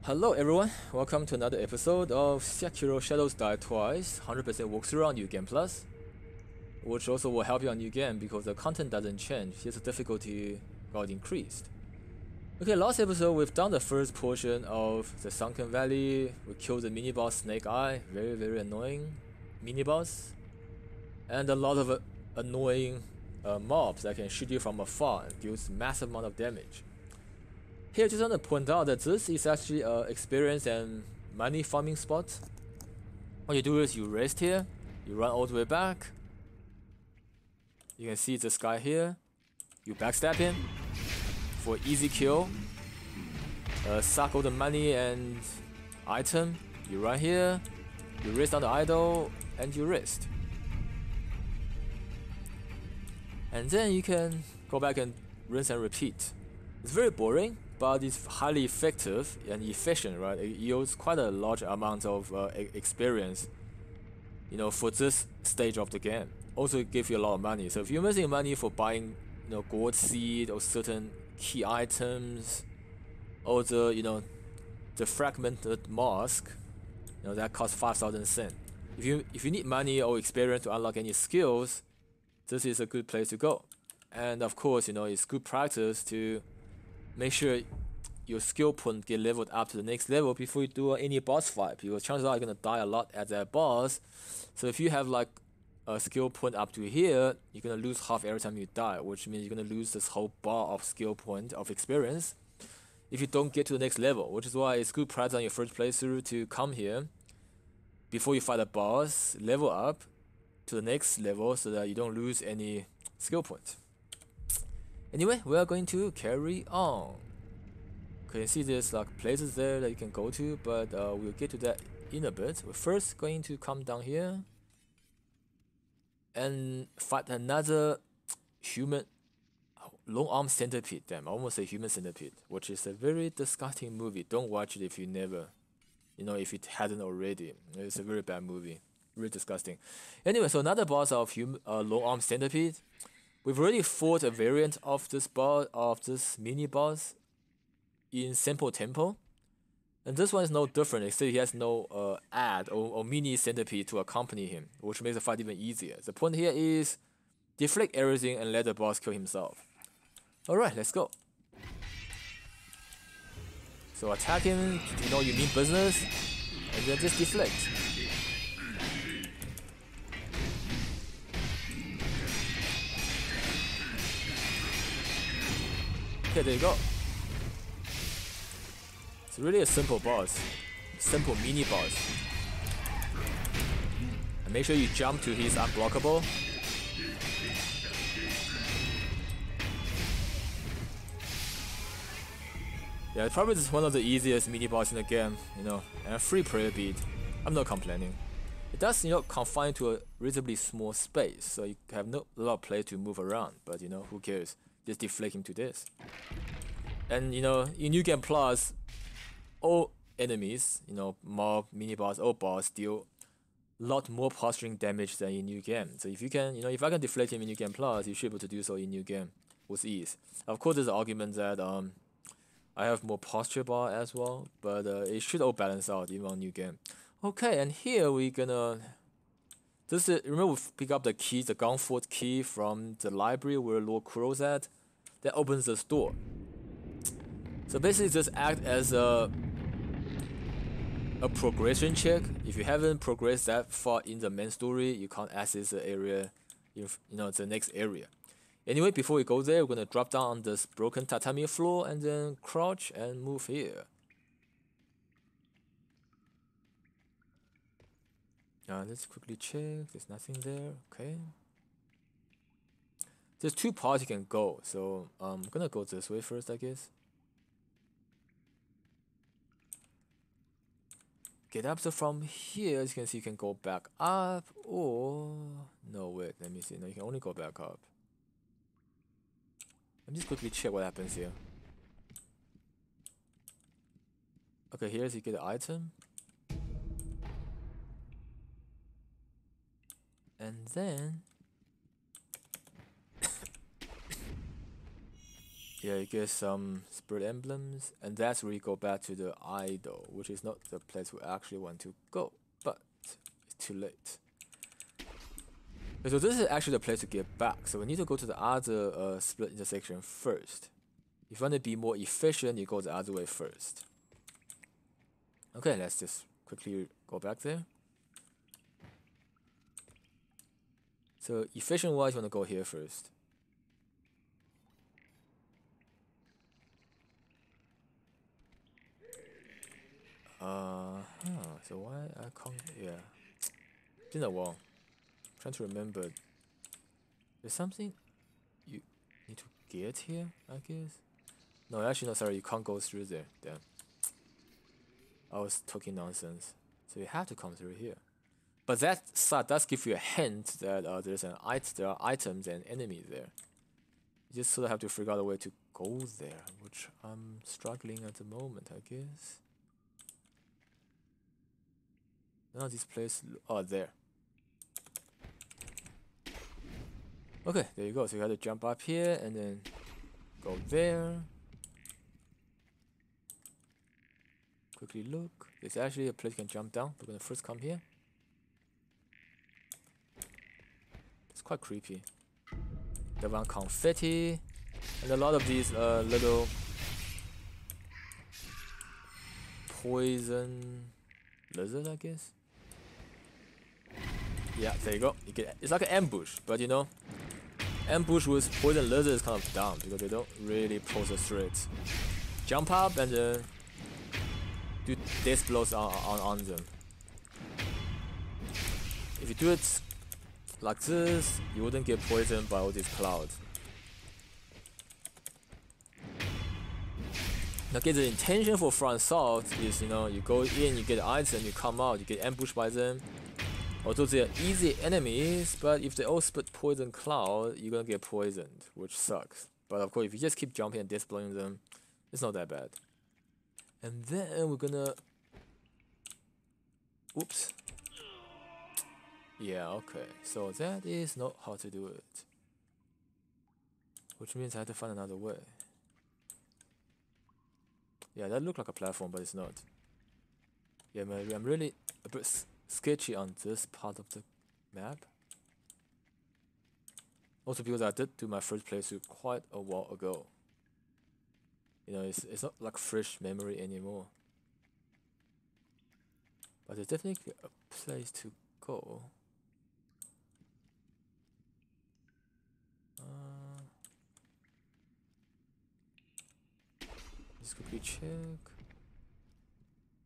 Hello everyone, welcome to another episode of Sekiro Shadows Die Twice 100% walkthrough on New Game Plus, which also will help you on New Game because the content doesn't change, just the difficulty got increased. Okay, last episode we've done the first portion of the Sunken Valley. We killed the mini-boss Snake Eye, very annoying mini-boss, and a lot of annoying mobs that can shoot you from afar and deals massive amount of damage. Here, I just want to point out that this is actually an experience and money farming spot. What you do is you rest here, you run all the way back. You can see this guy here. You backstab him for easy kill. Suck all the money and item. You run here, you rest on the idol, and you rest. And then you can go back and rinse and repeat. It's very boring, but it's highly effective and efficient, right? It yields quite a large amount of experience, you know, for this stage of the game. Also, it gives you a lot of money. So if you're missing money for buying, you know, gourd seed or certain key items, or the fragmented mask, you know, that costs 5,000 cents. If you need money or experience to unlock any skills, this is a good place to go. And of course, you know, it's good practice to make sure your skill point get leveled up to the next level before you do any boss fight, because chances are you're gonna die a lot at that boss. So if you have like a skill point up to here, you're gonna lose half every time you die, which means you're gonna lose this whole bar of skill point of experience if you don't get to the next level. Which is why it's good practice on your first playthrough to come here before you fight a boss, level up to the next level so that you don't lose any skill points. Anyway, we are going to carry on. You can see there's like places there that you can go to, but we'll get to that in a bit. We're first going to come down here and fight another human long-arm centipede. Damn, I almost say human centipede, which is a very disgusting movie. Don't watch it if you never, you know, if it hadn't already. It's a very bad movie, really disgusting. Anyway, so another boss of long-arm centipede. We've already fought a variant of this mini boss in Simple Temple, and this one is no different, except he has no ad or mini centipede to accompany him, which makes the fight even easier. The point here is deflect everything and let the boss kill himself. Alright, let's go. So attack him, you know you mean business, and then just deflect. Okay, there you go. It's really a simple boss. Simple mini boss. And make sure you jump to his unblockable. Yeah, probably just one of the easiest mini boss in the game, you know, and a free prayer bead. I'm not complaining. It does, you know, confine to a reasonably small space, so you have a lot of place to move around, but you know, who cares? Just deflect him to this. And you know, in New Game Plus, all enemies, you know, mob, mini boss, or boss deal a lot more posturing damage than in New Game. So if you can, you know, if I can deflect him in New Game Plus, you should be able to do so in New Game with ease. Of course, there's an argument that I have more posture bar as well, but it should all balance out even on New Game. Okay, and here we're gonna. Remember we pick up the key, the Gun Fort key from the library where Lord Kuro's at. That opens this door. So basically, just act as a progression check. If you haven't progressed that far in the main story, you can't access the area, the next area. Anyway, before we go there, we're gonna drop down on this broken tatami floor and then crouch and move here. Let's quickly check. There's nothing there. Okay. There's two parts you can go, so I'm gonna go this way first, I guess. Get up. So from here, as you can see, you can go back up, or no, wait. Let me see. No, you can only go back up. Let me just quickly check what happens here. Okay, here's you get an item. And then Yeah, you get some spirit emblems, and that's where you go back to the idol, which is not the place we actually want to go, but it's too late. Okay, so this is actually the place to get back, so we need to go to the other split intersection first. If you want to be more efficient, you go the other way first. Okay, let's just quickly go back there. So efficient wise, you want to go here first. So why I can't, yeah. It's been a while. I'm trying to remember. There's something you need to get here, I guess. No, actually, no, sorry, you can't go through there. Damn. I was talking nonsense. So you have to come through here. But that side does give you a hint that there are items and enemies there. You just sort of have to figure out a way to go there, which I'm struggling at the moment, I guess. None of these places are there. Okay, there you go. So you have to jump up here and then go there. Quickly look. There's actually a place you can jump down. We're gonna first come here. It's quite creepy. There are confetti and a lot of these little poison lizards, I guess. Yeah, there you go. You get, it's like an ambush, but you know, ambush with poison lizards is kind of dumb because they don't really pose a threat. Jump up and do death blows on them. If you do it like this, you wouldn't get poisoned by all these clouds. Okay, the intention for front assault is, you know, you go in, you get items, you come out, you get ambushed by them. Although they are easy enemies, but if they all spit poison cloud, you're gonna get poisoned, which sucks. But of course, if you just keep jumping and deathblowing them, it's not that bad. And then we're gonna... Oops. Yeah, okay. So that is not how to do it. Which means I have to find another way. Yeah, that looked like a platform, but it's not. Yeah, maybe I'm really a bit sketchy on this part of the map. Also because I did do my first playthrough quite a while ago. You know, it's not like fresh memory anymore. But there's definitely a place to go. Let's quickly check.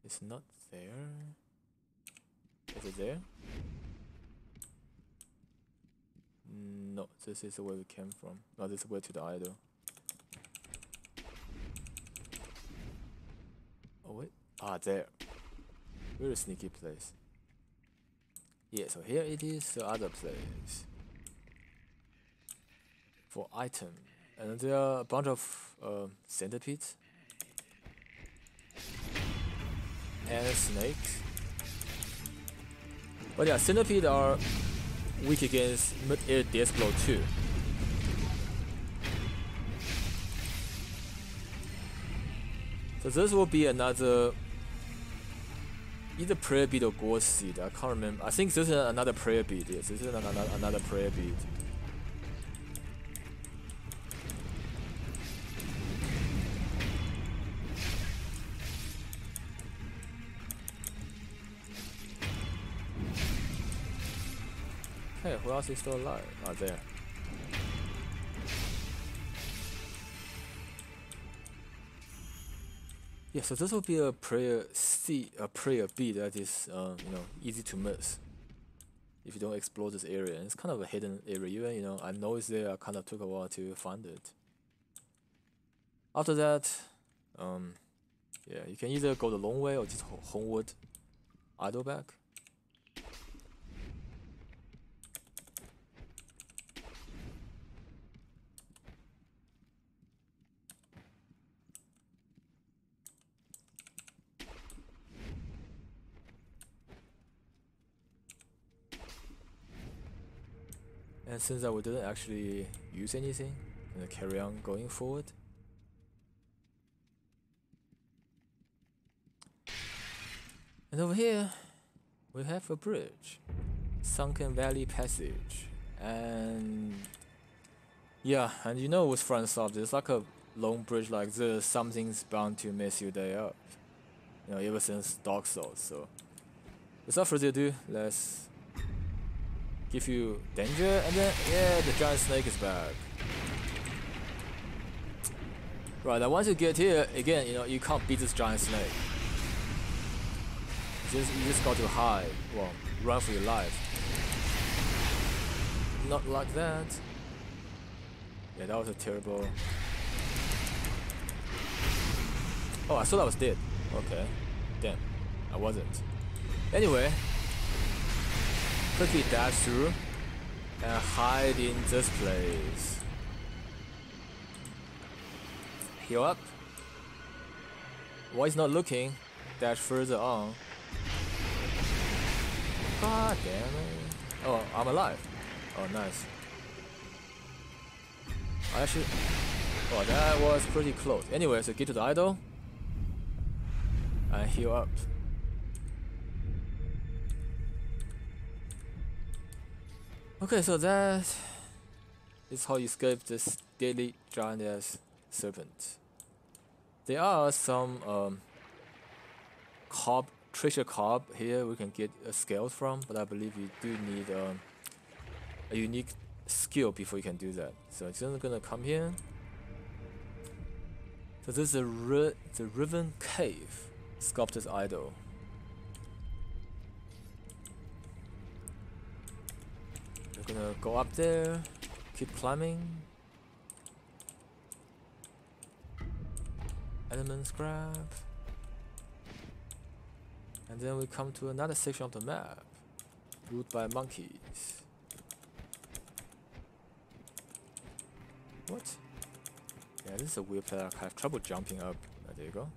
It's not there. Is it there? No, this is where we came from. No, this is where to the idol. Oh wait. Ah, there. Very sneaky place. Yeah, so here it is, the other place. For item. And there are a bunch of centipedes. And snakes. But yeah, centipedes are weak against mid-air death blow too. So this will be another either prayer bead or gore seed. I can't remember. I think this is another prayer bead. Yes, this is another prayer bead. Hey, who else is still alive? Ah, there. Yeah, so this will be a prayer bead that is, you know, easy to miss if you don't explore this area. And it's kind of a hidden area, you know. I know it's there. I kind of took a while to find it. After that, yeah, you can either go the long way or just homeward, idle back. And since we didn't actually use anything, I'm gonna carry on going forward. And over here, we have a bridge. Sunken Valley Passage. And yeah, and you know with FromSoft, there's like a long bridge like this, something's bound to mess your day up. You know, ever since Dark Souls, so without further ado, let's give you danger, and then yeah, the giant snake is back. Right, now once you get here, again, you know, you can't beat this giant snake. You just got to hide, well, run for your life. Not like that. Yeah, that was a terrible... Oh, I thought I was dead. Okay. Damn, I wasn't. Anyway, quickly dash through and hide in this place. Heal up. While he's not looking, dash further on. God damn it. Oh, I'm alive. Oh, nice. Actually, oh, that was pretty close. Anyway, so get to the idol and heal up. Okay, so that is how you escape this deadly giant serpent. There are some treasure cob here we can get scales from, but I believe you do need a unique skill before you can do that. So it's just gonna come here. So this is the Riven Cave sculptor's idol. We're gonna go up there, keep climbing. Element scrap. And then we come to another section of the map, ruled by monkeys. What? Yeah, this is a weird place. I have trouble jumping up. There you go.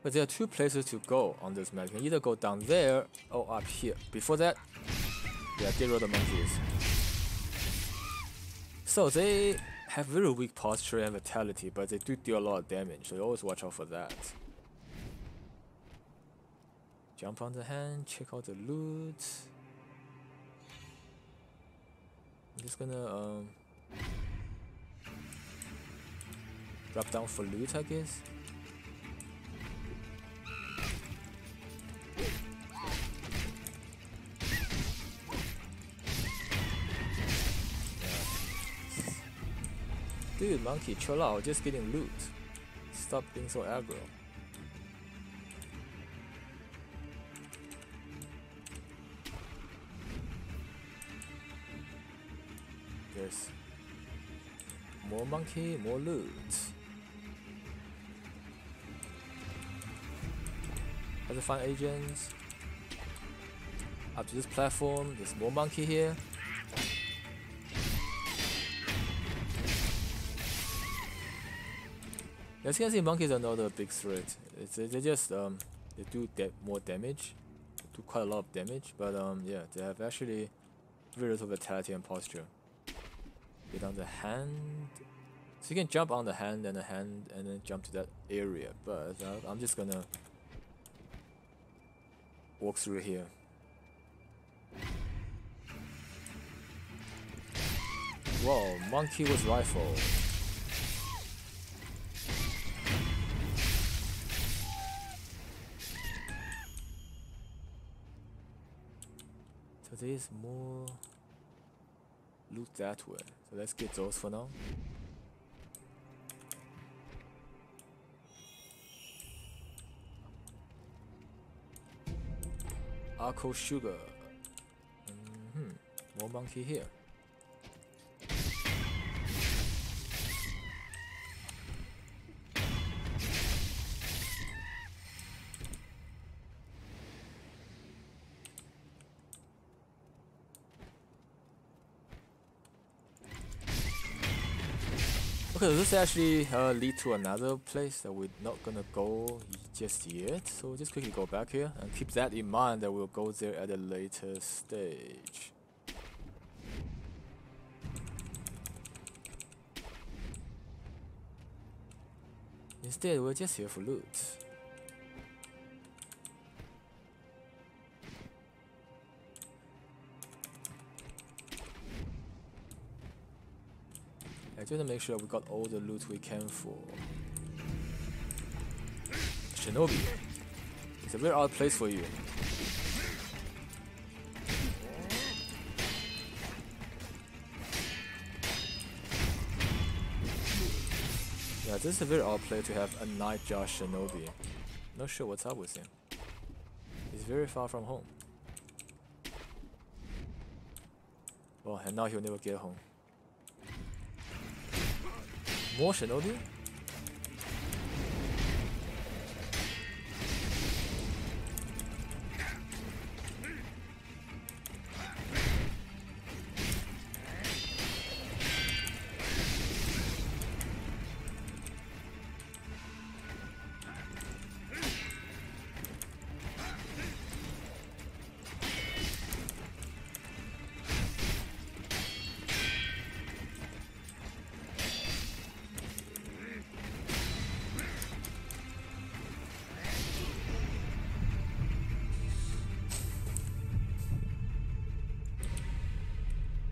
But there are two places to go on this map. You can either go down there or up here. Before that, yeah, get rid of the monkeys. So they have very weak posture and vitality, but they do deal a lot of damage, so you always watch out for that. Jump on the hand, check out the loot. I'm just gonna drop down for loot, I guess. Dude, monkey, chill out, just getting loot. Stop being so aggro. There's more monkey, more loot. Other fun agents. Up to this platform, there's more monkey here. As you can see, monkeys are not a big threat. They just they do more damage, do quite a lot of damage. But yeah, they have actually very little vitality and posture. Get on the hand, so you can jump on the hand, and then jump to that area. But I'm just gonna walk through here. Whoa, monkey with rifle. So there's more loot that way. So let's get those for now. Arco sugar. More monkey here. Okay, this actually lead to another place that we're not gonna go just yet. So just quickly go back here and keep that in mind that we'll go there at a later stage. Instead, we're just here for loot. I just want to make sure we got all the loot we can for. Shinobi. It's a very odd place for you. Yeah, this is a very odd place to have a nightjar shinobi. Not sure what's up with him. He's very far from home. Oh, and now he'll never get home. More shinobi?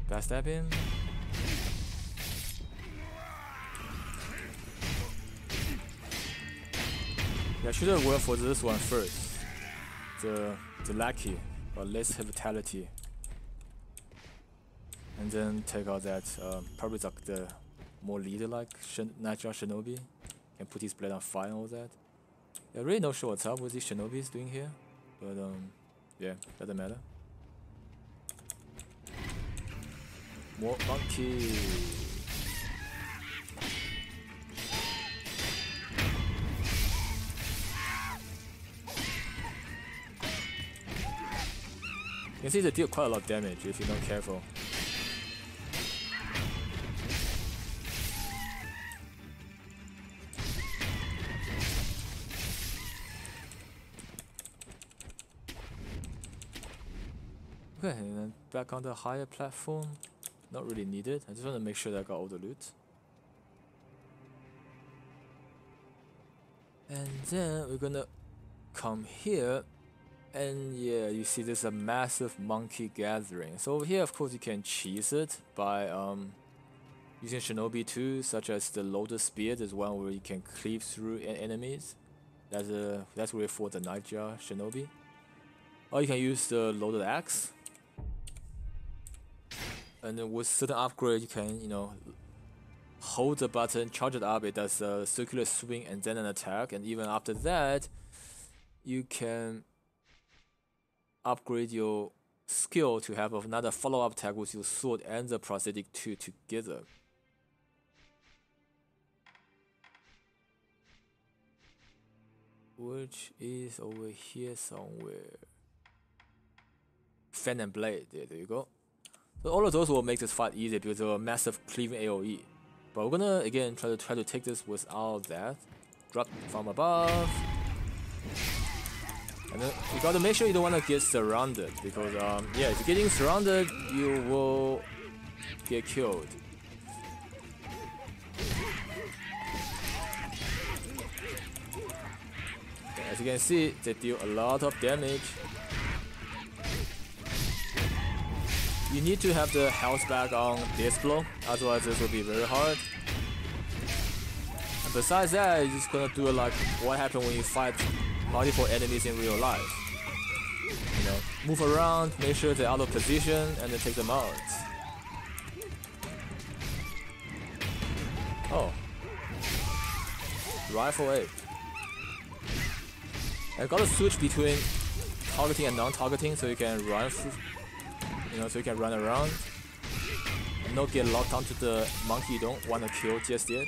Backstab him. Yeah, I should have went for this one first. The lucky, but less vitality. And then take out that probably the more leader-like natural shinobi. Can put his blade on fire and all that. Yeah, really not sure what's up with these shinobis doing here, but yeah, doesn't matter. More monkey. You can see they deal quite a lot of damage if you're not careful. Okay, and then back on the higher platform. Not really needed. I just want to make sure that I got all the loot. And then we're gonna come here, and yeah, you see there's a massive monkey gathering. So over here, of course, you can cheese it by using shinobi too, such as the lotus spear. There's one where you can cleave through enemies. That's really for the nightjar shinobi. Or you can use the loaded axe. And then with certain upgrade, you can, hold the button, charge it up, it does a circular swing and then an attack. And even after that, you can upgrade your skill to have another follow-up attack with your sword and the prosthetic 2 together. Which is over here somewhere. Fan and blade, there you go. So all of those will make this fight easier because of a massive cleaving AoE. But we're gonna again try to take this without that. Drop from above. And then you gotta make sure you don't wanna get surrounded because yeah, if you're getting surrounded you will get killed. As you can see, they deal a lot of damage. You need to have the health back on this blow, otherwise this will be very hard. And besides that, you're just gonna do like what happens when you fight multiple enemies in real life. Move around, make sure they're out of position, and then take them out. Oh. Rifle 8. I gotta switch between targeting and non-targeting so you can run through. So you can run around and not get locked onto the monkey you don't want to kill just yet.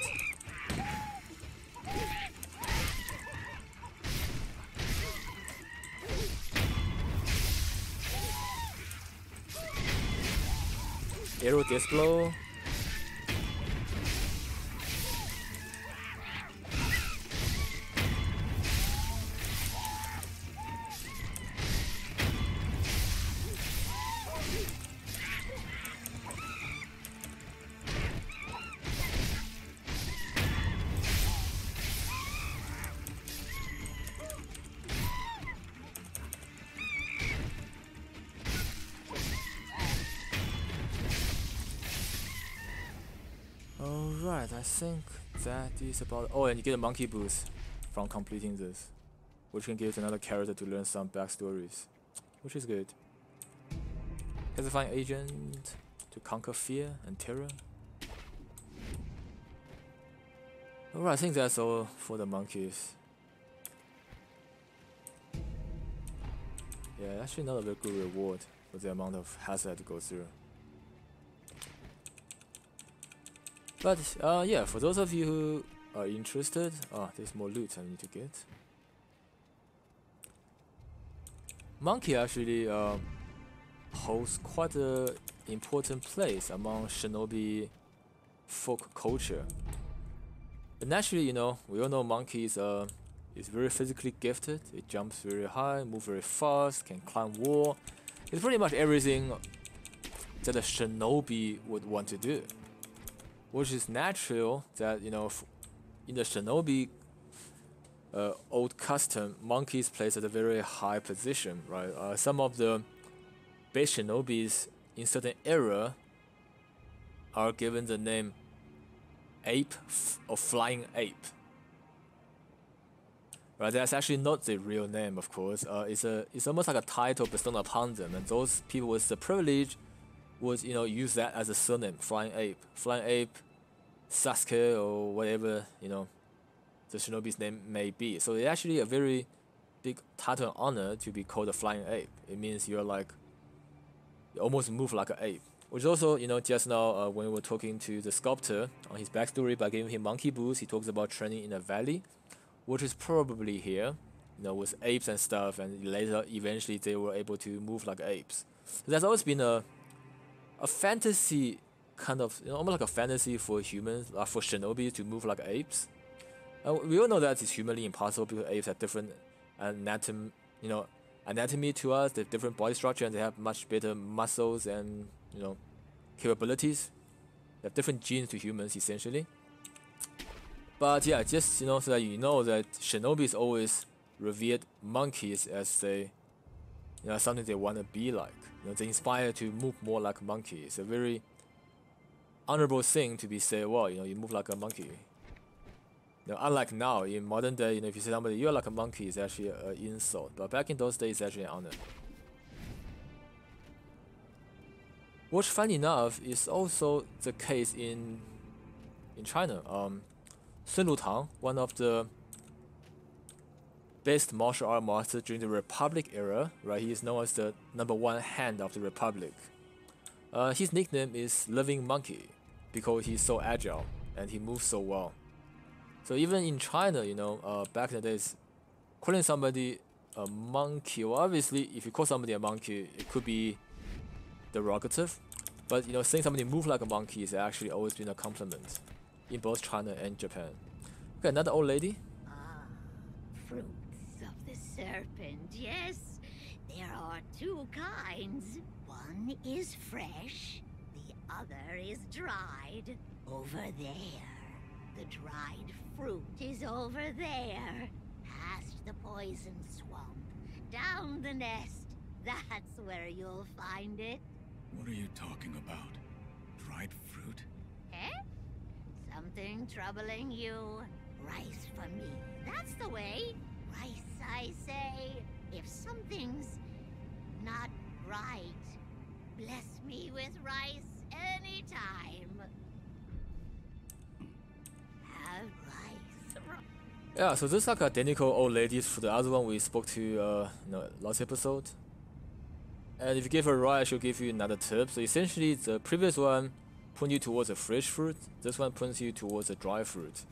Arrow disc blow. Alright, I think that is about. Oh, and you get a monkey boost from completing this, which can give another character to learn some backstories, which is good. Pacifying agent to conquer fear and terror. Alright, I think that's all for the monkeys. Yeah, actually not a very good reward for the amount of hazard to go through. But yeah, for those of you who are interested, there's more loot I need to get. Monkey actually holds quite an important place among shinobi folk culture. But naturally, you know, we all know monkeys is very physically gifted. It jumps very high, moves very fast, can climb wall. It's pretty much everything that a shinobi would want to do. Which is natural that, you know, in the shinobi old custom, monkeys placed at a very high position, right? Some of the base shinobis in certain era are given the name ape or flying ape. Right, that's actually not the real name, of course. It's almost like a title bestowed upon them, and those people with the privilege would, you know, use that as a surname, flying ape, Sasuke, or whatever, you know, the shinobi's name may be. So it's actually a very big title and honor to be called a flying ape. It means you're like, you almost move like an ape. Which also, you know, just now when we were talking to the sculptor on his backstory by giving him monkey boots, he talks about training in a valley, which is probably here, you know, with apes and stuff, and later eventually they were able to move like apes. So there's always been a fantasy kind of, you know, almost like a fantasy for humans, for shinobi to move like apes. We all know that it's humanly impossible because apes have different anatomy to us. They have different body structure and they have much better muscles and, you know, capabilities. They have different genes to humans essentially. But yeah, just, you know, so that you know that shinobis always revered monkeys as they, you know, something they want to be like. You know, they inspire to move more like a monkey. It's a very honorable thing to be said. Well, you know, you move like a monkey. You know, unlike now in modern day, you know, if you say somebody you're like a monkey, it's actually an insult. But back in those days, it's actually an honor. Which, funny enough, is also the case in China. Sun Lutang, one of the best martial art masters during the Republic era, right? He is known as the #1 hand of the Republic. His nickname is Living Monkey because he's so agile and he moves so well. So even in China, you know, back in the days, calling somebody a monkey, well, obviously, if you call somebody a monkey, it could be derogative. But, you know, saying somebody move like a monkey has actually always been a compliment in both China and Japan. Okay, another old lady. Ah, fruits of the serpent, yes. There are two kinds. One is fresh, the other is dried. Over there. The dried fruit is over there. Past the poison swamp, down the nest. That's where you'll find it. What are you talking about? Dried fruit? Eh? Something troubling you? Rice for me. That's the way. Rice, I say. If something's not right, bless me with rice anytime. Have rice. Yeah, so this is like identical old ladies for the other one we spoke to, you know, last episode. And if you give her rice, she'll give you another tip. So essentially, the previous one points you towards a fresh fruit. This one points you towards a dry fruit,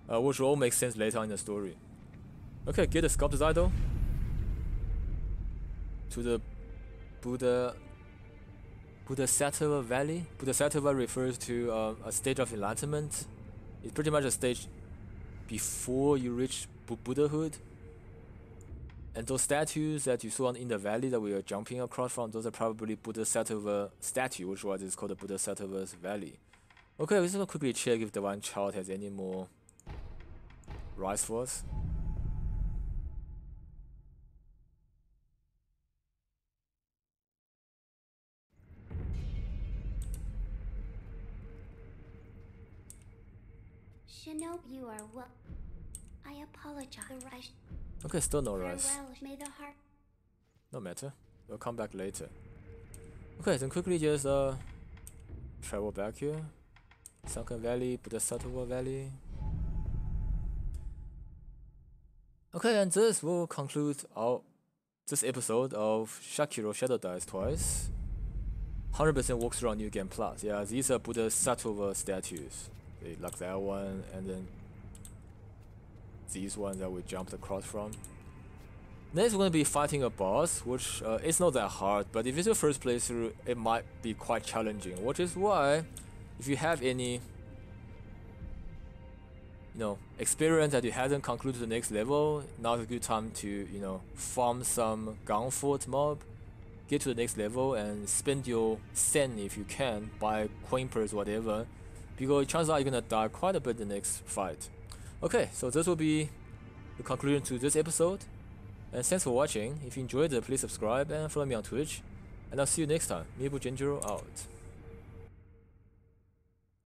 which will all make sense later on in the story. Okay, get the sculptor's idol to the Bodhisattva Valley. Bodhisattva refers to a stage of enlightenment. It's pretty much a stage before you reach Buddhahood. And those statues that you saw in the valley that we are jumping across from, those are probably Bodhisattva statue, which was is called the Bodhisattva's Valley. Okay, we're just gonna quickly check if the one child has any more rice for us. Shinobi, you are well. I apologize. Okay, still no rise. Farewell. May the heart. No matter. We'll come back later. Okay, then quickly just travel back here. Sunkey Valley, Bodhisattva Valley. Okay, and this will conclude this episode of Sekiro Shadow Dice Twice. 100% walkthrough on New Game Plus. Yeah, these are Bodhisattva statues. Like that one, and then these ones that we jumped across from. Next, we're going to be fighting a boss, which it's not that hard, but if it's your first playthrough, it might be quite challenging. Which is why, if you have any, experience that you haven't concluded to the next level, now's a good time to, farm some Gun Fort mob, get to the next level, and spend your sen if you can, buy coin purse, whatever, because chances are you're gonna die quite a bit in the next fight. Okay, so this will be the conclusion to this episode. And thanks for watching. If you enjoyed it, please subscribe and follow me on Twitch. And I'll see you next time. Mibu Genjiro out.